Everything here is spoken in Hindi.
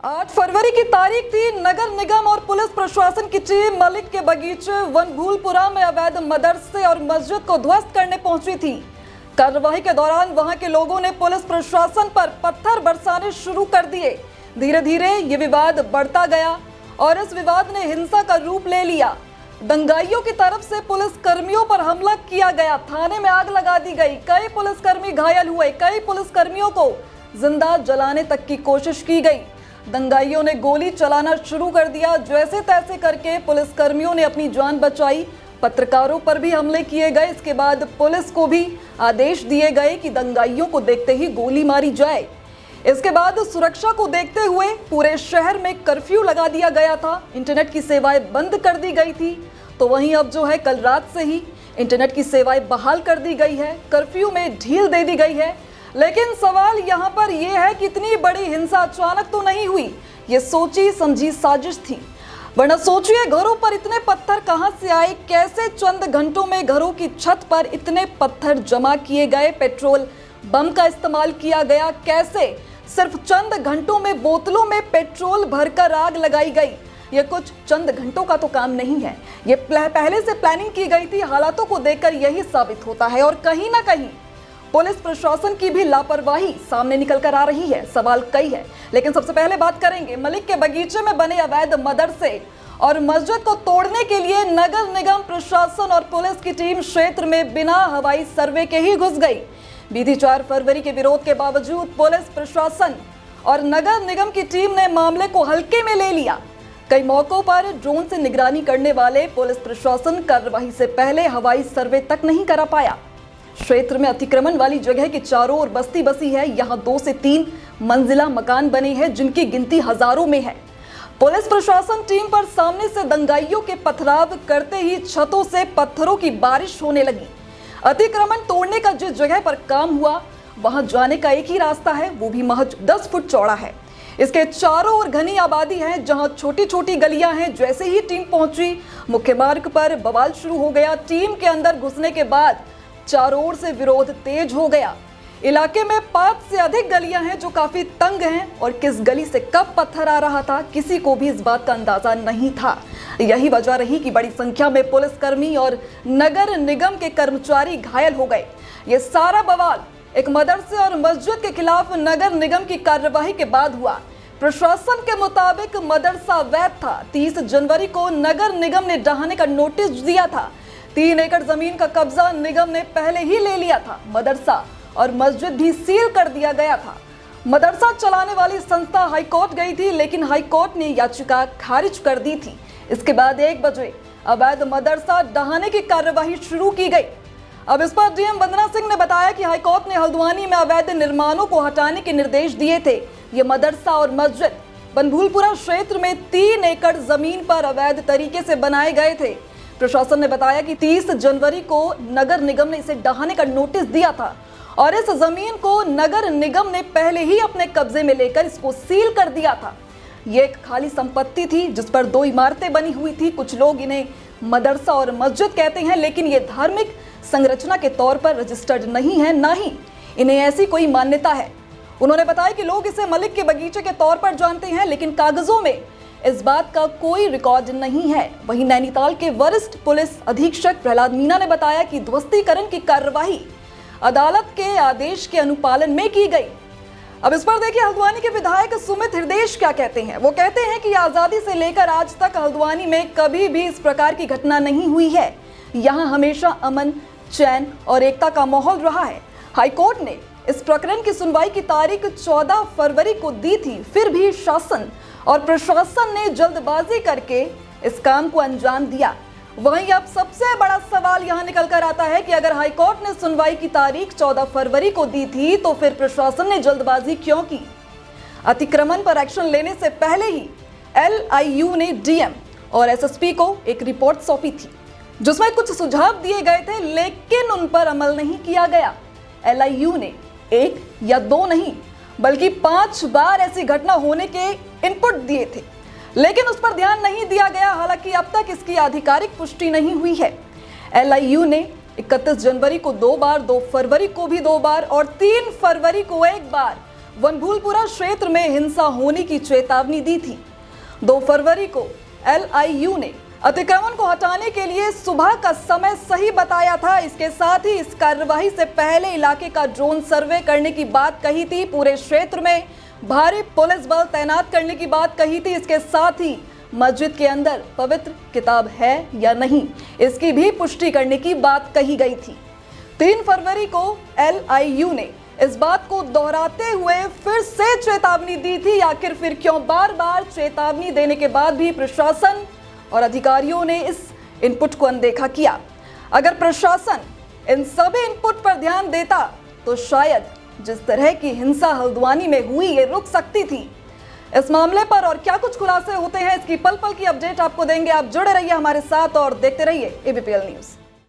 8 फरवरी की तारीख थी। नगर निगम और पुलिस प्रशासन की टीम मलिक के बगीचे वनभूलपुरा में अवैध मदरसे और मस्जिद को ध्वस्त करने पहुंची थी। कार्रवाई के दौरान वहां के लोगों ने पुलिस प्रशासन पर पत्थर बरसाने शुरू कर दिए। धीरे धीरे ये विवाद बढ़ता गया और इस विवाद ने हिंसा का रूप ले लिया। दंगाइयों की तरफ से पुलिस कर्मियों पर हमला किया गया, थाने में आग लगा दी गई, कई पुलिसकर्मी घायल हुए, कई पुलिसकर्मियों को जिंदा जलाने तक की कोशिश की गई। दंगाइयों ने गोली चलाना शुरू कर दिया। जैसे तैसे करके पुलिसकर्मियों ने अपनी जान बचाई। पत्रकारों पर भी हमले किए गए। इसके बाद पुलिस को भी आदेश दिए गए कि दंगाइयों को देखते ही गोली मारी जाए। इसके बाद सुरक्षा को देखते हुए पूरे शहर में कर्फ्यू लगा दिया गया था। इंटरनेट की सेवाएं बंद कर दी गई थी। तो वहीं अब जो है कल रात से ही इंटरनेट की सेवाएं बहाल कर दी गई है, कर्फ्यू में ढील दे दी गई है। लेकिन सवाल यहाँ पर यह है कि इतनी बड़ी हिंसा अचानक तो नहीं हुई, ये सोची समझी साजिश थी। वरना सोचिए, घरों पर इतने पत्थर कहां से आए, कैसे चंद घंटों में घरों की छत पर इतने पत्थर जमा किए गए, पेट्रोल बम का इस्तेमाल किया गया, कैसे सिर्फ चंद घंटों में बोतलों में पेट्रोल भरकर आग लगाई गई। ये कुछ चंद घंटों का तो काम नहीं है, ये पहले से प्लानिंग की गई थी। हालातों को देखकर यही साबित होता है और कहीं ना कहीं पुलिस प्रशासन की भी लापरवाही सामने निकल कर आ रही है। सवाल कई है, लेकिन सबसे पहले बात करेंगे मलिक के बगीचे में बने अवैध मदरसे और मस्जिद को तोड़ने के लिए नगर निगम प्रशासन और पुलिस की टीम क्षेत्र में बिना हवाई सर्वे के ही घुस गई। बीती 4 फरवरी के विरोध के बावजूद पुलिस प्रशासन और नगर निगम की टीम ने मामले को हल्के में ले लिया। कई मौकों पर ड्रोन से निगरानी करने वाले पुलिस प्रशासन कार्रवाई से पहले हवाई सर्वे तक नहीं करा पाया। क्षेत्र में अतिक्रमण वाली जगह के चारों ओर बस्ती बसी है। यहाँ 2 से 3 मंजिला मकान बने हैं जिनकी गिनती हजारों में है। पुलिस प्रशासन टीम पर सामने से दंगाइयों के पथराव करते ही छतों से पत्थरों की बारिश होने लगी। अतिक्रमण तोड़ने का जिस जगह पर काम हुआ वहां जाने का एक ही रास्ता है, वो भी महज 10 फुट चौड़ा है। इसके चारों ओर घनी आबादी है जहां छोटी छोटी गलियां हैं। जैसे ही टीम पहुंची, मुख्य मार्ग पर बवाल शुरू हो गया। टीम के अंदर घुसने के बाद चारों ओर से विरोध तेज हो गया। इलाके में 5 से अधिक गलियां हैं जो काफी तंग हैं और किस गली से कब पत्थर आ रहा था किसी को भी इस बात का अंदाजा नहीं था। यही वजह रही कि बड़ी संख्या में पुलिसकर्मी और नगर निगम के कर्मचारी घायल हो गए। ये सारा बवाल एक मदरसे और मस्जिद के खिलाफ नगर निगम की कार्यवाही के बाद हुआ। प्रशासन के मुताबिक मदरसा अवैध था। 30 जनवरी को नगर निगम ने ढहाने का नोटिस दिया था। 3 एकड़ जमीन का कब्जा निगम ने पहले ही ले लिया था। मदरसा और मस्जिद भी सील कर दिया गया था। मदरसा चलाने वाली संस्था हाईकोर्ट गई थी, लेकिन हाईकोर्ट ने याचिका खारिज कर दी थी। इसके बाद 1 बजे अवैध मदरसा ढहाने की कार्यवाही शुरू की गई। अब इस पर डीएम वंदना सिंह ने बताया कि हाईकोर्ट ने हल्द्वानी में अवैध निर्माणों को हटाने के निर्देश दिए थे। ये मदरसा और मस्जिद वनभूलपुरा क्षेत्र में 3 एकड़ जमीन पर अवैध तरीके से बनाए गए थे। प्रशासन ने बताया कि 30 जनवरी को नगर निगम ने इसे ढहाने का नोटिस दिया था और इस जमीन को नगर निगम ने पहले ही अपने कब्जे में लेकर इसको सील कर दिया था। ये एक खाली संपत्ति थी जिस पर 2 इमारतें बनी हुई थी। कुछ लोग इन्हें मदरसा और मस्जिद कहते हैं, लेकिन ये धार्मिक संरचना के तौर पर रजिस्टर्ड नहीं है, ना ही इन्हें ऐसी कोई मान्यता है। उन्होंने बताया कि लोग इसे मलिक के बगीचे के तौर पर जानते हैं, लेकिन कागजों में इस बात का कोई रिकॉर्ड नहीं है। वहीं नैनीताल के वरिष्ठ पुलिस अधीक्षक प्रहलाद मीणा ने बताया कि ध्वस्तीकरण की कार्यवाही अदालत के आदेश के अनुपालन में की गई। अब इस पर देखिए हल्द्वानी के विधायक सुमित हृदेश क्या कहते हैं। वो कहते हैं कि आजादी से लेकर आज तक हल्द्वानी में कभी भी इस प्रकार की घटना नहीं हुई है। यहाँ हमेशा अमन, चैन और एकता का माहौल रहा है। हाईकोर्ट ने इस प्रकरण की सुनवाई की तारीख 14 फरवरी को दी थी, फिर भी शासन और प्रशासन ने जल्दबाजी करके इस काम को अंजाम दिया। वहीं अब सबसे बड़ा सवाल यहां निकल कर आता है कि अगर हाईकोर्ट ने सुनवाई की तारीख 14 फरवरी को दी थी तो फिर प्रशासन ने जल्दबाजी क्यों की। अतिक्रमण पर एक्शन लेने से पहले ही LIU ने डीएम और एसएसपी को एक रिपोर्ट सौंपी थी जिसमें कुछ सुझाव दिए गए थे, लेकिन उन पर अमल नहीं किया गया। LIU ने 1 या 2 नहीं बल्कि 5 बार ऐसी घटना होने के इनपुट दिए थे, लेकिन उस पर ध्यान नहीं दिया गया। हालांकि अब तक इसकी आधिकारिक पुष्टि नहीं हुई है। LIU ने 31 जनवरी को 2 बार, 2 फरवरी को भी 2 बार और 3 फरवरी को 1 बार वनभूलपुरा क्षेत्र में हिंसा होने की चेतावनी दी थी। 2 फरवरी को LIU ने अतिक्रमण को हटाने के लिए सुबह का समय सही बताया था। इसके साथ ही इस कार्यवाही से पहले इलाके का ड्रोन सर्वे करने की बात कही थी। पूरे क्षेत्र में भारी पुलिस बल तैनात करने की बात कही थी। इसके साथ ही मस्जिद के अंदर पवित्र किताब है या नहीं, इसकी भी पुष्टि करने की बात कही गई थी। 3 फरवरी को LIU ने इस बात को दोहराते हुए फिर से चेतावनी दी थी। आखिर फिर क्यों बार बार चेतावनी देने के बाद भी प्रशासन और अधिकारियों ने इस इनपुट को अनदेखा किया? अगर प्रशासन इन सभी इनपुट पर ध्यान देता तो शायद जिस तरह की हिंसा हल्द्वानी में हुई ये रुक सकती थी। इस मामले पर और क्या कुछ खुलासे होते हैं, इसकी पल पल की अपडेट आपको देंगे। आप जुड़े रहिए हमारे साथ और देखते रहिए ABPL न्यूज़।